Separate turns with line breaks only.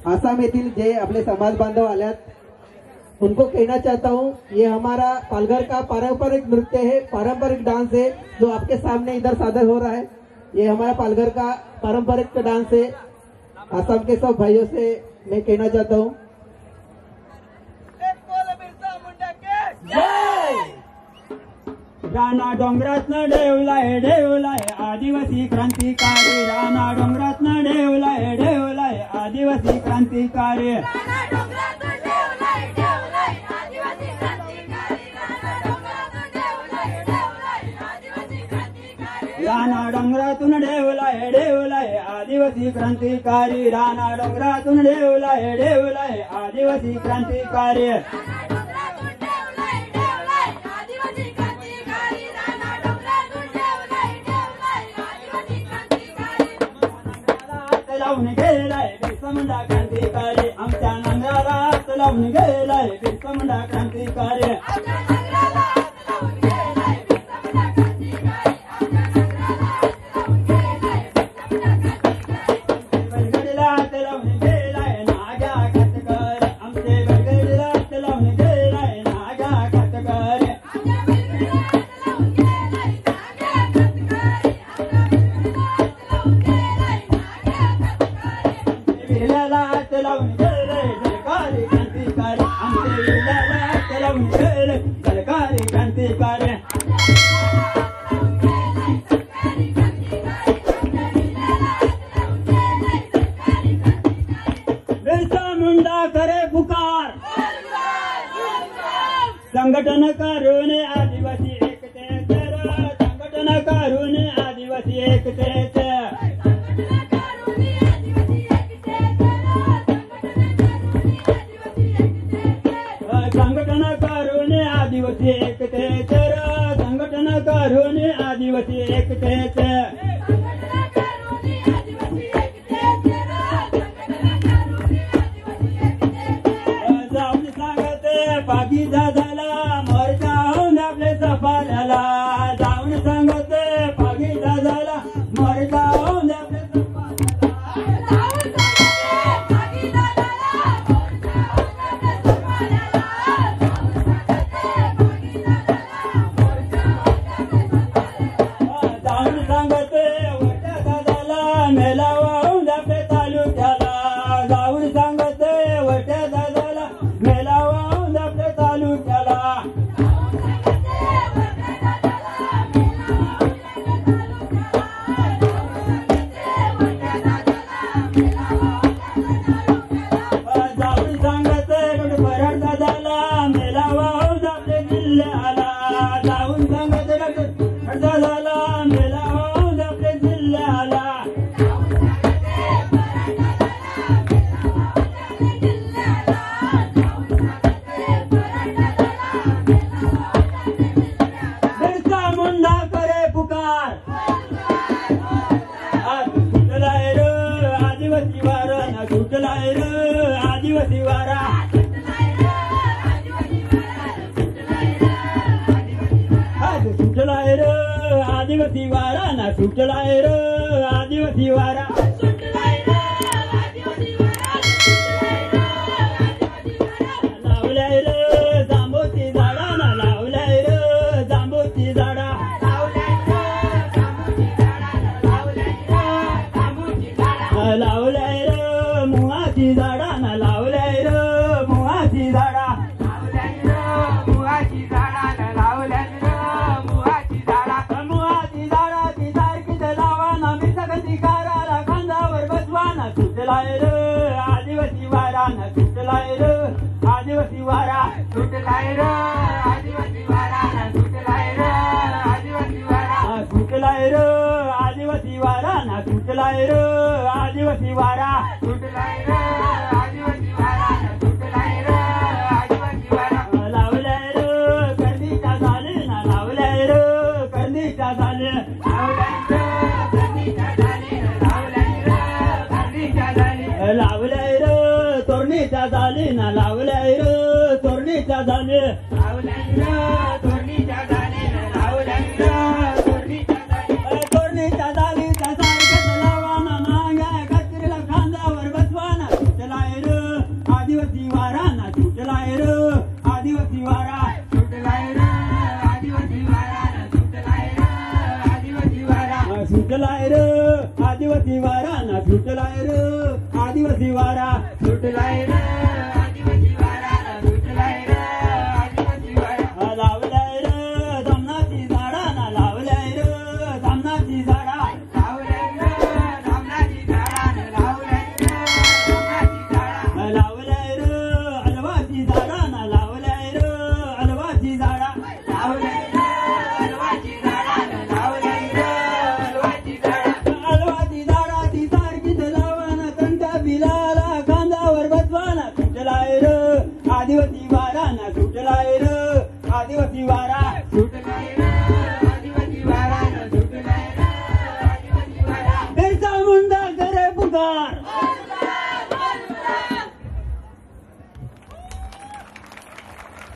आसाम येथील जे अपने समाज बांधव आल्यात उनको कहना चाहता हूँ, ये हमारा पालघर का पारंपरिक नृत्य है, पारंपरिक डांस है जो आपके सामने इधर सादर हो रहा है। ये हमारा पालघर का पारंपरिक डांस है। आसाम के सब भाइयों से मैं कहना चाहता हूँ,
राणा डोंगरातनं ढेवलाय आदिवासी क्रांतिकारी, राणा डोंगरातनं ढेवलाय आदिवासी क्रांतिकारी, राणा डोंगरातून ढेवलाय आदिवासी क्रांतिकारी, राणा डोंगरातून ढेवलाय आदिवासी क्रांतिकारी, लावून गेलाय बिरसा मुंडा क्रांतिकारी, आमच्या नांगराला हात लावून गेलाय बिरसा मुंडा क्रांतिकारी, बलगडीला हात लावून गेलाय नाग्या कातकर, आमचे बलगडीला हात लावून गेलाय नाग्या कातकर, विल्याला हात लावून गेले सरकारी क्रांतिकारी, आमचे विल्याला हात लावून गेले सरकारी क्रांतिकारी, बिरसा मुंडा करे पुकार, संघटन करून आदिवासी एकतेच, संघटन करून आदिवासी एकतेच, संघटन करून आदिवासी एकतेच, संघटन करून आदिवासी एकतेच, जाऊन सांगते पागीजा झाला मोर्चा होऊन आपले सफाल्याला, जाऊन सांगते पागीजा झाला मोर्चा होऊन आपले जाऊन सांगते वट्या दादाला मेलावा होऊन आपले तालुक्याला, जाऊन सांगते वट्या दादाला मेलावा होऊन आपले तालुक्याला, जाऊन सांगते बराड दादाला मेलावा होऊन आपले जिल्ह्याला, जाऊन सांगते दादाला मेलावा होऊन आपले जिल्ह्याला, बिरसा मुंडा करे पुकार, आज सुटलाय र आदिवासी वारा, ना सुटलाय र आदिवासी वारा, आज सुटलाय र आदिवासी वारा, ना सुटलाय र आदिवासी वारा, लावलाय र जांबूची झाडा, ना लावलाय र जांबूची झाडा, लावलाय र मुळाची झाडा, ना लावलाय र मुळाची झाडा, मुळाची झाडाची सारखीच लावा ना मी क्रांतिकाराला खांद्यावर बसवा, ना सुटलाय र आदिवासी वारा, ना सुटलाय र आदिवासी वारा, सुटलाय र आदिवासी वारा, ना सुटलाय र आदिवासी वारा, सुटलाय र आदिवासी वारा, ना सुटलाय र आदिवासी वारा, सुटलाय र आदिवासी वारा, ना सुटलाय र आदिवासी वारा, लावलाय र कर्दीच्या झाले, ना लावलाय र कर्दीच्या झाले, लावलाय र तोरणीच्या झाले, ना लावलाय र तोरणीच्या झाले, लावलाय र तोरणीच्या झाले, लावलाय र तोरणीच्या झाले, तोरणीच्या झाले सारखं लावा ना नांग्या कचरीला खांद्यावर बसवा, ना सुटलाय आदिवासी वारा सुटलाय रे आदिवासी वारा सुटलाय रे आदिवासी वारा लावलाय रे धामणाची झाडा ना लावलाय रे धामणाची झाडा लावलाय रे धामणाची झाडा ना लावलाय रे धामणाची झाडा लावलाय रे अलवाची झाडा ना लावलाय रे अलवाची झाडा लावलाय रे अलवाची झाडा ना लावलाय रे अलवाची झाडा अलवाची झाडा ती सारखीच लावना तंटा बिलाला खांद्यावर बसवाना सुटलाय रे आदिवासी वारा ना सुटलाय रे आदिवासी वारा सुटलाय रे आदिवासी वारा ना सुटलाय रे आदिवासी वारा बिरसा मुंडा करे पुकार